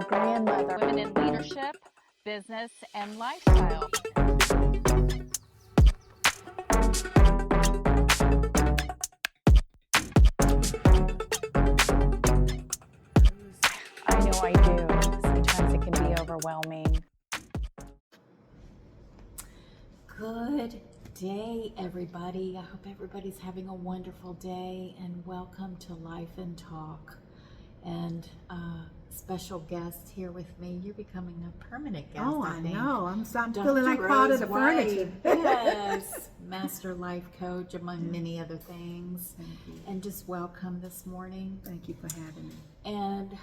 a grandmother. Women in leadership, business, and lifestyle. I know I do. Sometimes it can be overwhelming. Good day, everybody. I hope everybody's having a wonderful day, and welcome to Lifi'n Talk. And special guest here with me. You're becoming a permanent guest. Oh, I think. know. I'm Dr. feeling like part of the Rose White. furniture. Yes, master life coach, among many other things. Thank you. And just welcome this morning. Thank you for having me. And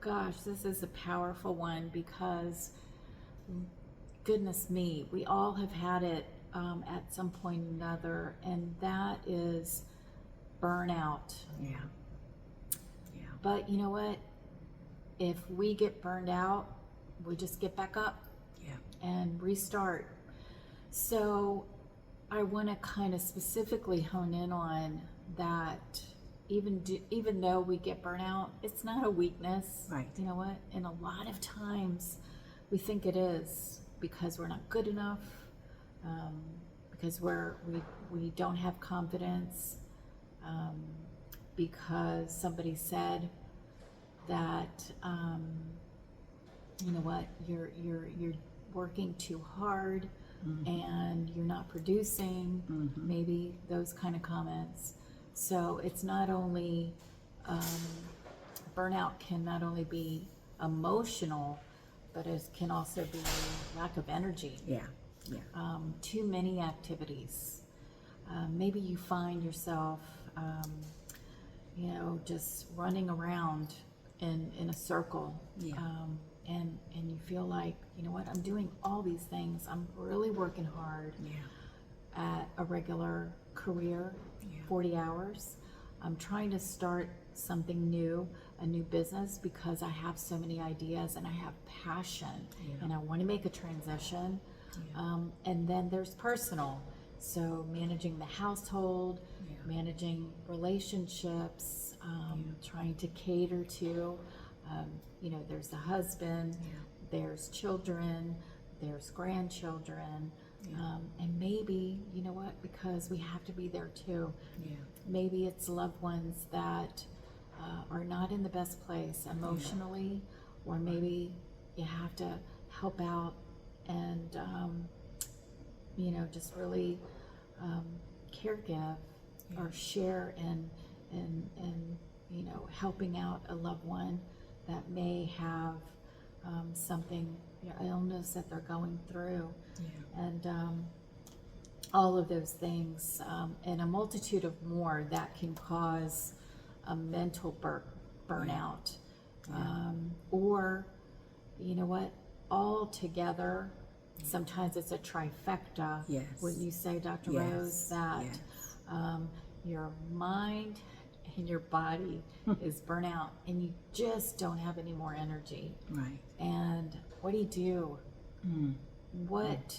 gosh, this is a powerful one because, goodness me, we all have had it at some point or another, and that is burnout. Yeah. But you know what? If we get burned out, we just get back up and restart. So I want to kind of specifically hone in on that. Even though we get burnout, it's not a weakness. Right. You know what? And a lot of times we think it is because we're not good enough, because we don't have confidence, because somebody said that you know what, you're working too hard, and you're not producing, maybe those kind of comments. So it's not only burnout can not only be emotional, but it can also be lack of energy. Too many activities. Maybe you find yourself just running around in a circle, and you feel like, you know what, I'm doing all these things, I'm really working hard at a regular career, 40 hours. I'm trying to start something new, a new business, because I have so many ideas and I have passion, and I want to make a transition. And then there's personal, so managing the household, managing relationships, trying to cater to, there's the husband, there's children, there's grandchildren, and maybe, you know what, because we have to be there too. Maybe it's loved ones that are not in the best place emotionally, or maybe you have to help out and just really caregive or share and helping out a loved one that may have something, illness that they're going through, and all of those things, and a multitude of more that can cause a mental burnout, or, you know what, all together. Sometimes it's a trifecta. Wouldn't you say, Dr. Rose, that your mind and your body is burnout, and you just don't have any more energy. Right. And what do you do? What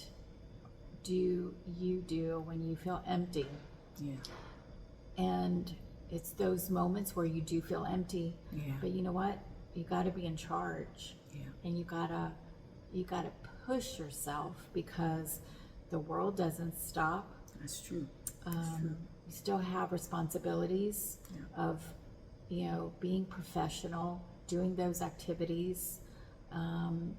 do you do when you feel empty? And it's those moments where you do feel empty. But you know what? You got to be in charge. And you gotta push yourself, because the world doesn't stop. That's true. You still have responsibilities of, being professional, doing those activities, and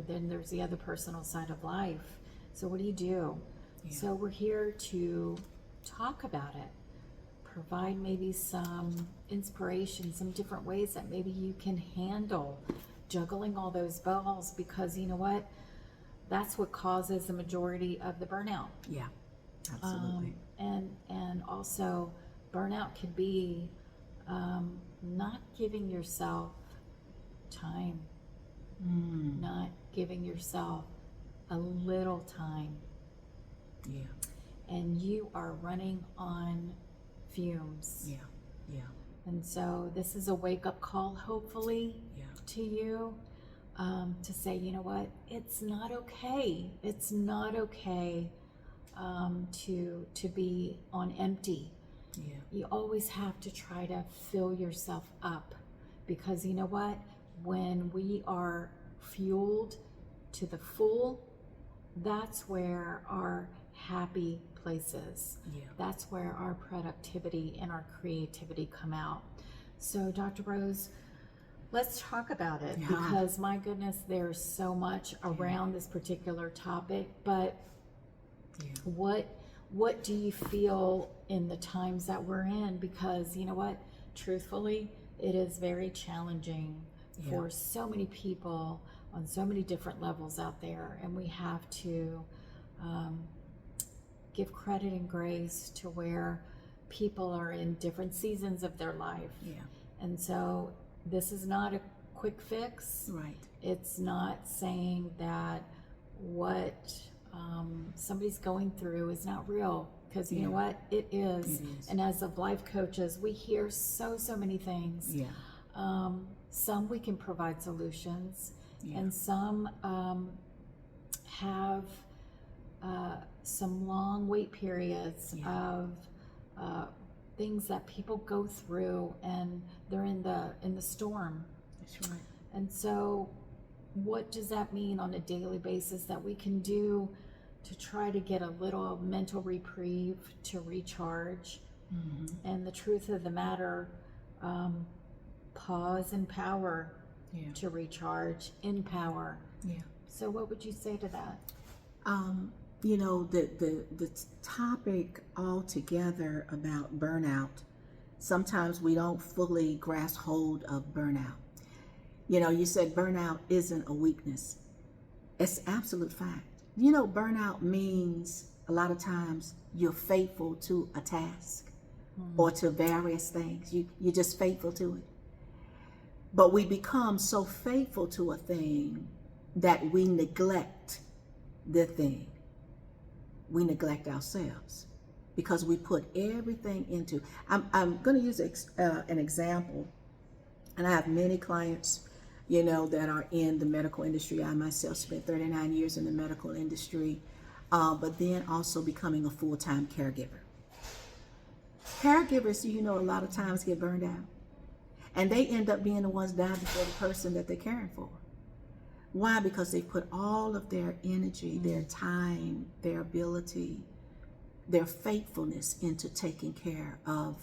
then there's the other personal side of life. So what do you do? So we're here to talk about it, provide maybe some inspiration, some different ways that maybe you can handle juggling all those balls, because you know what, that's what causes the majority of the burnout. Absolutely. And also burnout could be not giving yourself time, not giving yourself a little time, and you are running on fumes. And so this is a wake-up call, hopefully, to you, to say, you know what, it's not okay. It's not okay to be on empty. You always have to try to fill yourself up, because you know what? when we are fueled to the full, that's where our happy place is. Yeah. That's where our productivity and our creativity come out. So Dr. Rose, let's talk about it, because my goodness, there's so much around this particular topic. But what do you feel in the times that we're in? Because you know what, truthfully, it is very challenging for so many people on so many different levels out there, and we have to give credit and grace to where people are in different seasons of their life. And so this is not a quick fix. Right. It's not saying that what somebody's going through is not real, because you know what, it is. And as of life coaches, we hear so many things. Some we can provide solutions, and some have some long wait periods of things that people go through, and they're in the storm. That's right. And so what does that mean on a daily basis that we can do to try to get a little mental reprieve, to recharge? And the truth of the matter, pause and power to recharge in power. So what would you say to that? You know, the topic altogether about burnout, sometimes we don't fully grasp hold of burnout. You know, you said burnout isn't a weakness. It's absolute fact. You know, burnout means a lot of times you're faithful to a task or to various things. You're just faithful to it. But we become so faithful to a thing that we neglect the thing. We neglect ourselves because we put everything into. I'm going to use an example, and I have many clients, you know, that are in the medical industry. I myself spent 39 years in the medical industry, but then also becoming a full-time caregiver. Caregivers, you know, a lot of times get burned out, and they end up being the ones dying before the person that they're caring for. Why? Because they put all of their energy, their time, their ability, their faithfulness into taking care of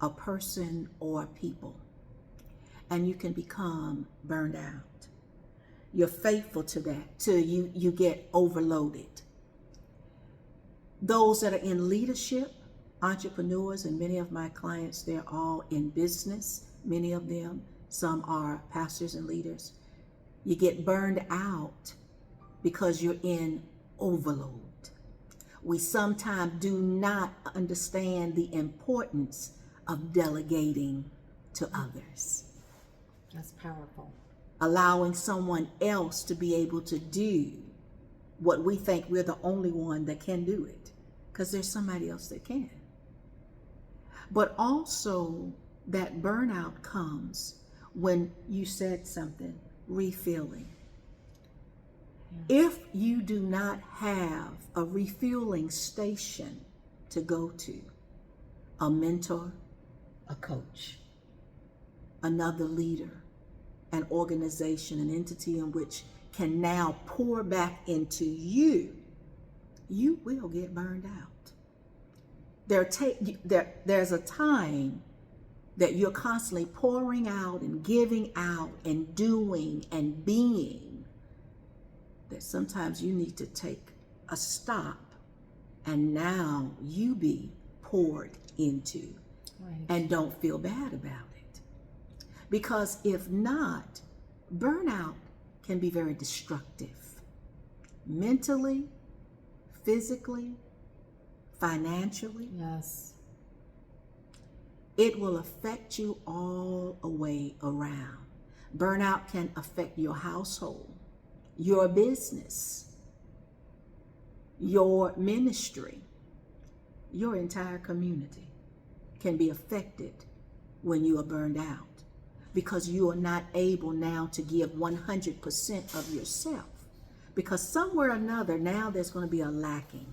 a person or people. And you can become burned out. You're faithful to that till you get overloaded. Those that are in leadership, entrepreneurs, and many of my clients, they're all in business, many of them. Some are pastors and leaders. You get burned out because you're in overload. We sometimes do not understand the importance of delegating to others. That's powerful. Allowing someone else to be able to do what we think we're the only one that can do it, because there's somebody else that can. But also that burnout comes when you said something, refueling. If you do not have a refueling station to go to, a mentor, a coach, another leader, an organization, an entity in which can now pour back into you, you will get burned out. There's a time that you're constantly pouring out and giving out and doing and being, that sometimes you need to take a stop and now you be poured into. Right. And don't feel bad about it. Because if not, burnout can be very destructive. Mentally, physically, financially. Yes. It will affect you all the way around. Burnout can affect your household, your business, your ministry, your entire community can be affected when you are burned out, because you are not able now to give 100% of yourself. Because somewhere or another, now there's going to be a lacking.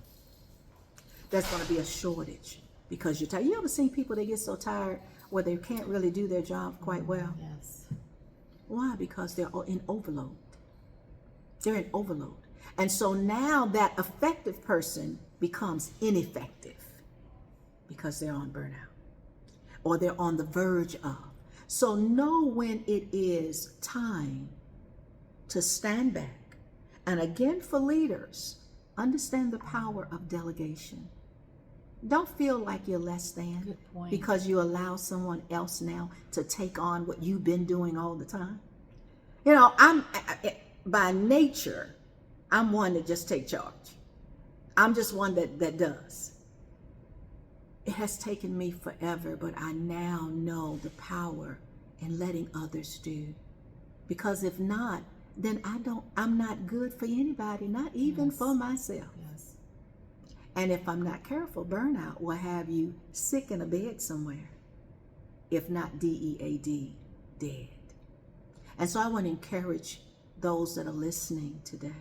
There's going to be a shortage because you're tired. You ever seen people that get so tired where they can't really do their job quite well? Yes. Why? Because they're in overload. They're in overload. And so now that effective person becomes ineffective because they're on burnout or they're on the verge of. So know when it is time to stand back. And again, for leaders, understand the power of delegation. Don't feel like you're less than. Good point. Because you allow someone else now to take on what you've been doing all the time. You know, by nature, I'm one to just take charge. I'm just one that does. It has taken me forever, but I now know the power in letting others do. Because if not, then I'm not good for anybody, not even for myself. Yes. And if I'm not careful, burnout will have you sick in a bed somewhere, if not DEAD, dead. And so I want to encourage those that are listening today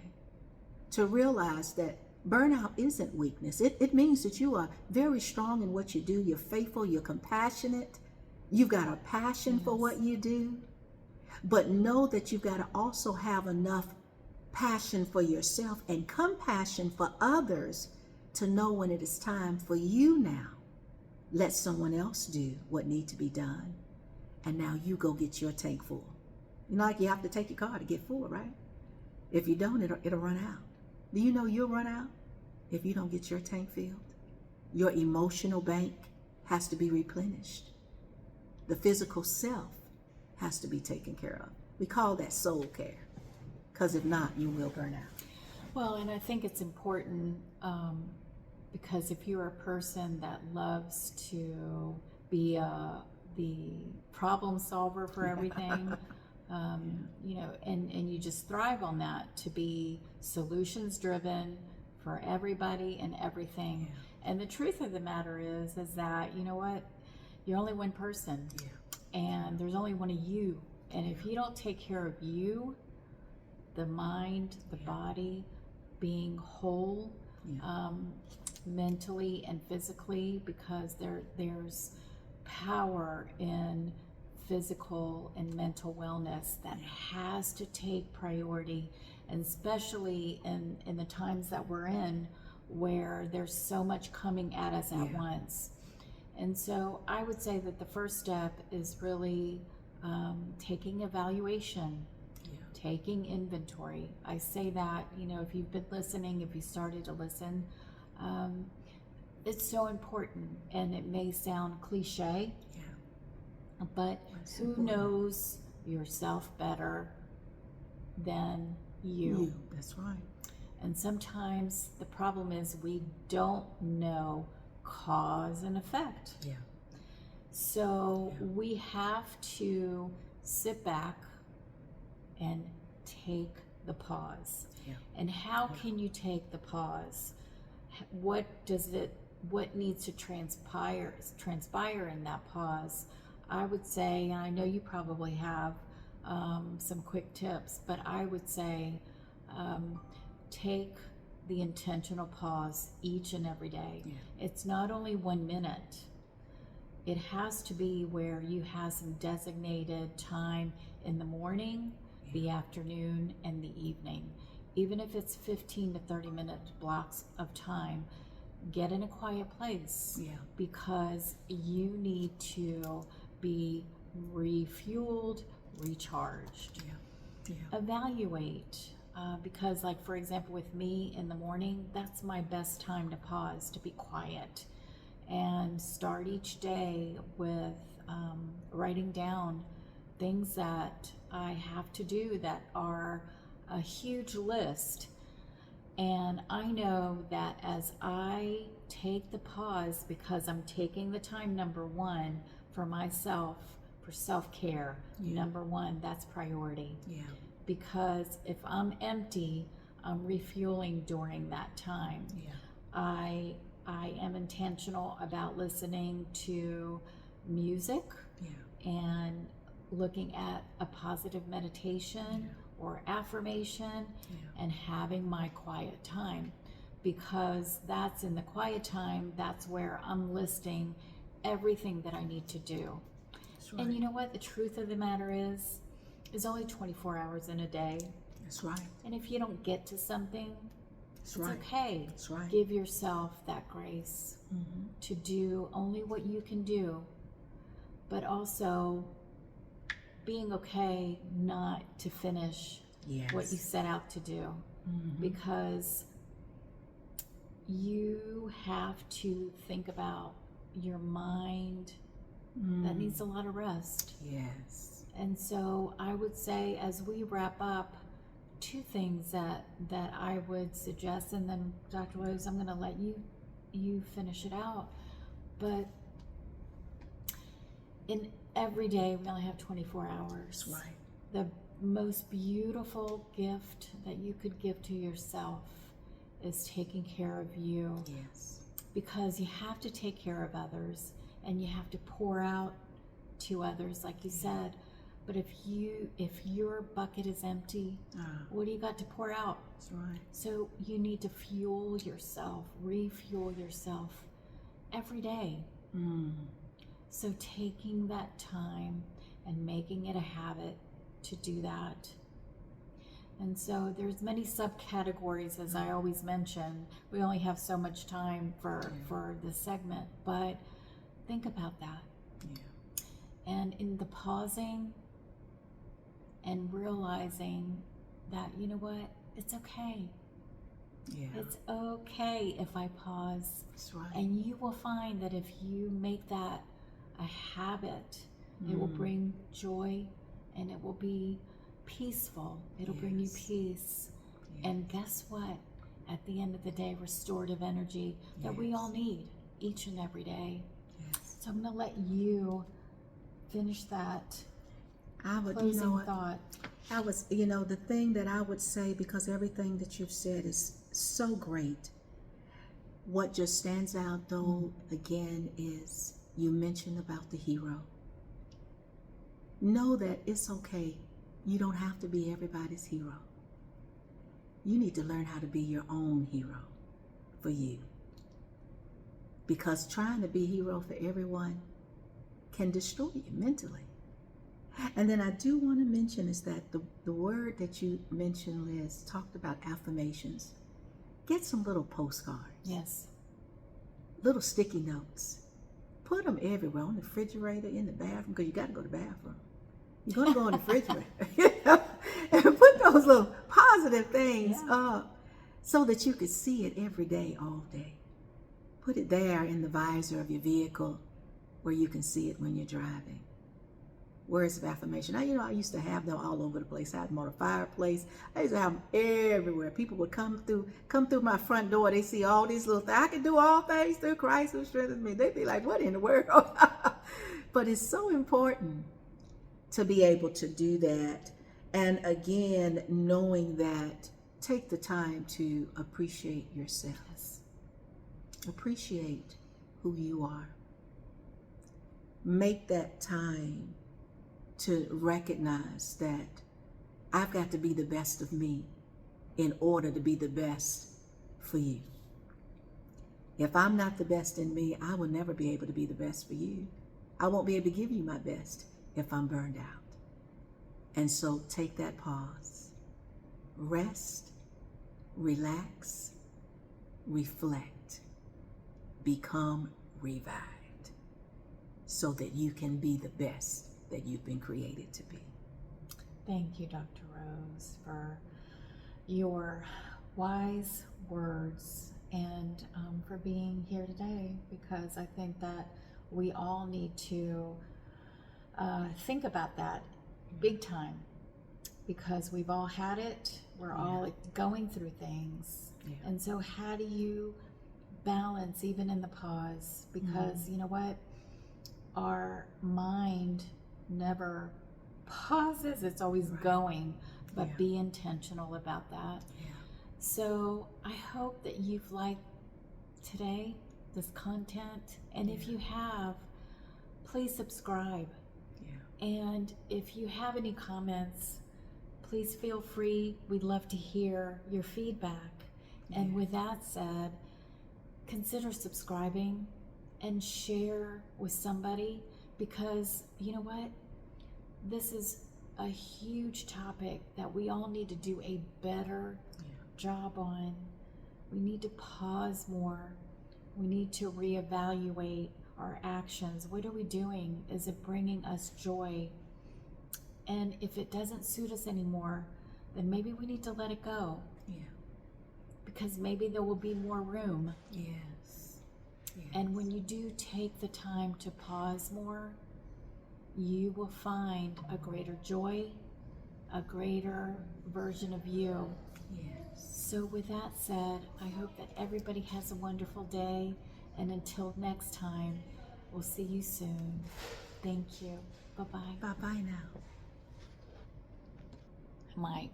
to realize that burnout isn't weakness. It means that you are very strong in what you do. You're faithful, you're compassionate, you've got a passion for what you do. But know that you've got to also have enough passion for yourself and compassion for others to know when it is time for you now. Let someone else do what needs to be done. And now you go get your tank full. You know, like you have to take your car to get full, right? If you don't, it'll run out. Do you know you'll run out if you don't get your tank filled? Your emotional bank has to be replenished. The physical self has to be taken care of. We call that soul care, because if not, you will burn out. Well, and I think it's important because if you're a person that loves to be the problem solver for everything, you know, and you just thrive on that, to be solutions driven for everybody and everything. Yeah. And the truth of the matter is that, you know what, you're only one person. Yeah. And there's only one of you. And if you don't take care of you, the mind, the body, being whole, mentally and physically, because there's power in physical and mental wellness that has to take priority, and especially in the times that we're in, where there's so much coming at us at once. And so I would say that the first step is really taking evaluation, taking inventory. I say that, you know, if you've been listening, if you started to listen, it's so important. And it may sound cliche, but who knows yourself better than you? That's right. And sometimes the problem is we don't know cause and effect. So we have to sit back and take the pause. And how can you take the pause? What needs to transpire in that pause? I would say, and I know you probably have some quick tips, but I would say take the intentional pause each and every day. It's not only 1 minute. It has to be where you have some designated time in the morning, the afternoon, and the evening. Even if it's 15 to 30 minute blocks of time, get in a quiet place, because you need to be refueled, recharged. Evaluate, because like, for example, with me in the morning, that's my best time to pause, to be quiet, and start each day with writing down things that I have to do that are a huge list. And I know that as I take the pause, because I'm taking the time, number one, for myself, for self-care, number one, that's priority. Because if I'm empty, I'm refueling during that time. I am intentional about listening to music and looking at a positive meditation or affirmation and having my quiet time, because that's in the quiet time, that's where I'm listing everything that I need to do. And you know what? The truth of the matter is, is only 24 hours in a day. That's right. And if you don't get to something, That's it's right. okay. That's right. Give yourself that grace to do only what you can do, but also being okay not to finish Yes. what you set out to do, because you have to think about your mind that needs a lot of rest. Yes. And so I would say, as we wrap up, two things that I would suggest, and then Dr. Rose, I'm going to let you finish it out. But in every day, we only have 24 hours. That's right. The most beautiful gift that you could give to yourself is taking care of you, Yes. because you have to take care of others and you have to pour out to others, like you said. But if your bucket is empty, what do you got to pour out? That's right. So you need to fuel yourself, refuel yourself every day. So taking that time and making it a habit to do that. And so there's many subcategories, as I always mention. We only have so much time for this segment, but think about that. Yeah. And in the pausing and realizing that, you know what, it's okay. Yeah. It's okay if I pause. That's right. And you will find that if you make that a habit, it will bring joy and it will be peaceful. It'll bring you peace. And guess what? At the end of the day, restorative energy that we all need each and every day. Yes. So I'm going to let you finish that I would, closing thought. I was, the thing that I would say, because everything that you've said is so great. What just stands out though, again, is you mentioned about the hero. Know that it's okay. You don't have to be everybody's hero. You need to learn how to be your own hero for you. Because trying to be hero for everyone can destroy you mentally. And then I do want to mention is that the word that you mentioned, Liz, talked about affirmations. Get some little postcards. Yes. Little sticky notes. Put them everywhere, on the refrigerator, in the bathroom, because you got to go to the bathroom. You're going to go in the refrigerator. And put those little positive things up so that you could see it every day, all day. Put it there in the visor of your vehicle where you can see it when you're driving. Words of affirmation. Now, I used to have them all over the place. I had them on the fireplace. I used to have them everywhere. People would come through my front door. They see all these little things. I can do all things through Christ who strengthens me. They'd be like, what in the world? But it's so important to be able to do that. And again, knowing that, take the time to appreciate yourself. Appreciate who you are. Make that time to recognize that I've got to be the best of me in order to be the best for you. If I'm not the best in me, I will never be able to be the best for you. I won't be able to give you my best if I'm burned out. And so take that pause, rest, relax, reflect, become revived so that you can be the best that you've been created to be. Thank you, Dr. Rose, for your wise words and for being here today, because I think that we all need to think about that big time, because we've all had it. We're all going through things. And so how do you balance even in the pause? Because you know what? Our mind never pauses, it's always going, but be intentional about that. So I hope that you've liked today, this content, and if you have, please subscribe. And if you have any comments, please feel free. We'd love to hear your feedback. And with that said, consider subscribing and share with somebody, because you know what? This is a huge topic that we all need to do a better job on. We need to pause more. We need to reevaluate our actions. What are we doing? Is it bringing us joy? And if it doesn't suit us anymore, then maybe we need to let it go. Yeah. Because maybe there will be more room. Yes. And when you do take the time to pause more, you will find a greater joy, a greater version of you. Yes. So with that said, I hope that everybody has a wonderful day. And until next time, we'll see you soon. Thank you. Bye-bye. Bye-bye now. Mike.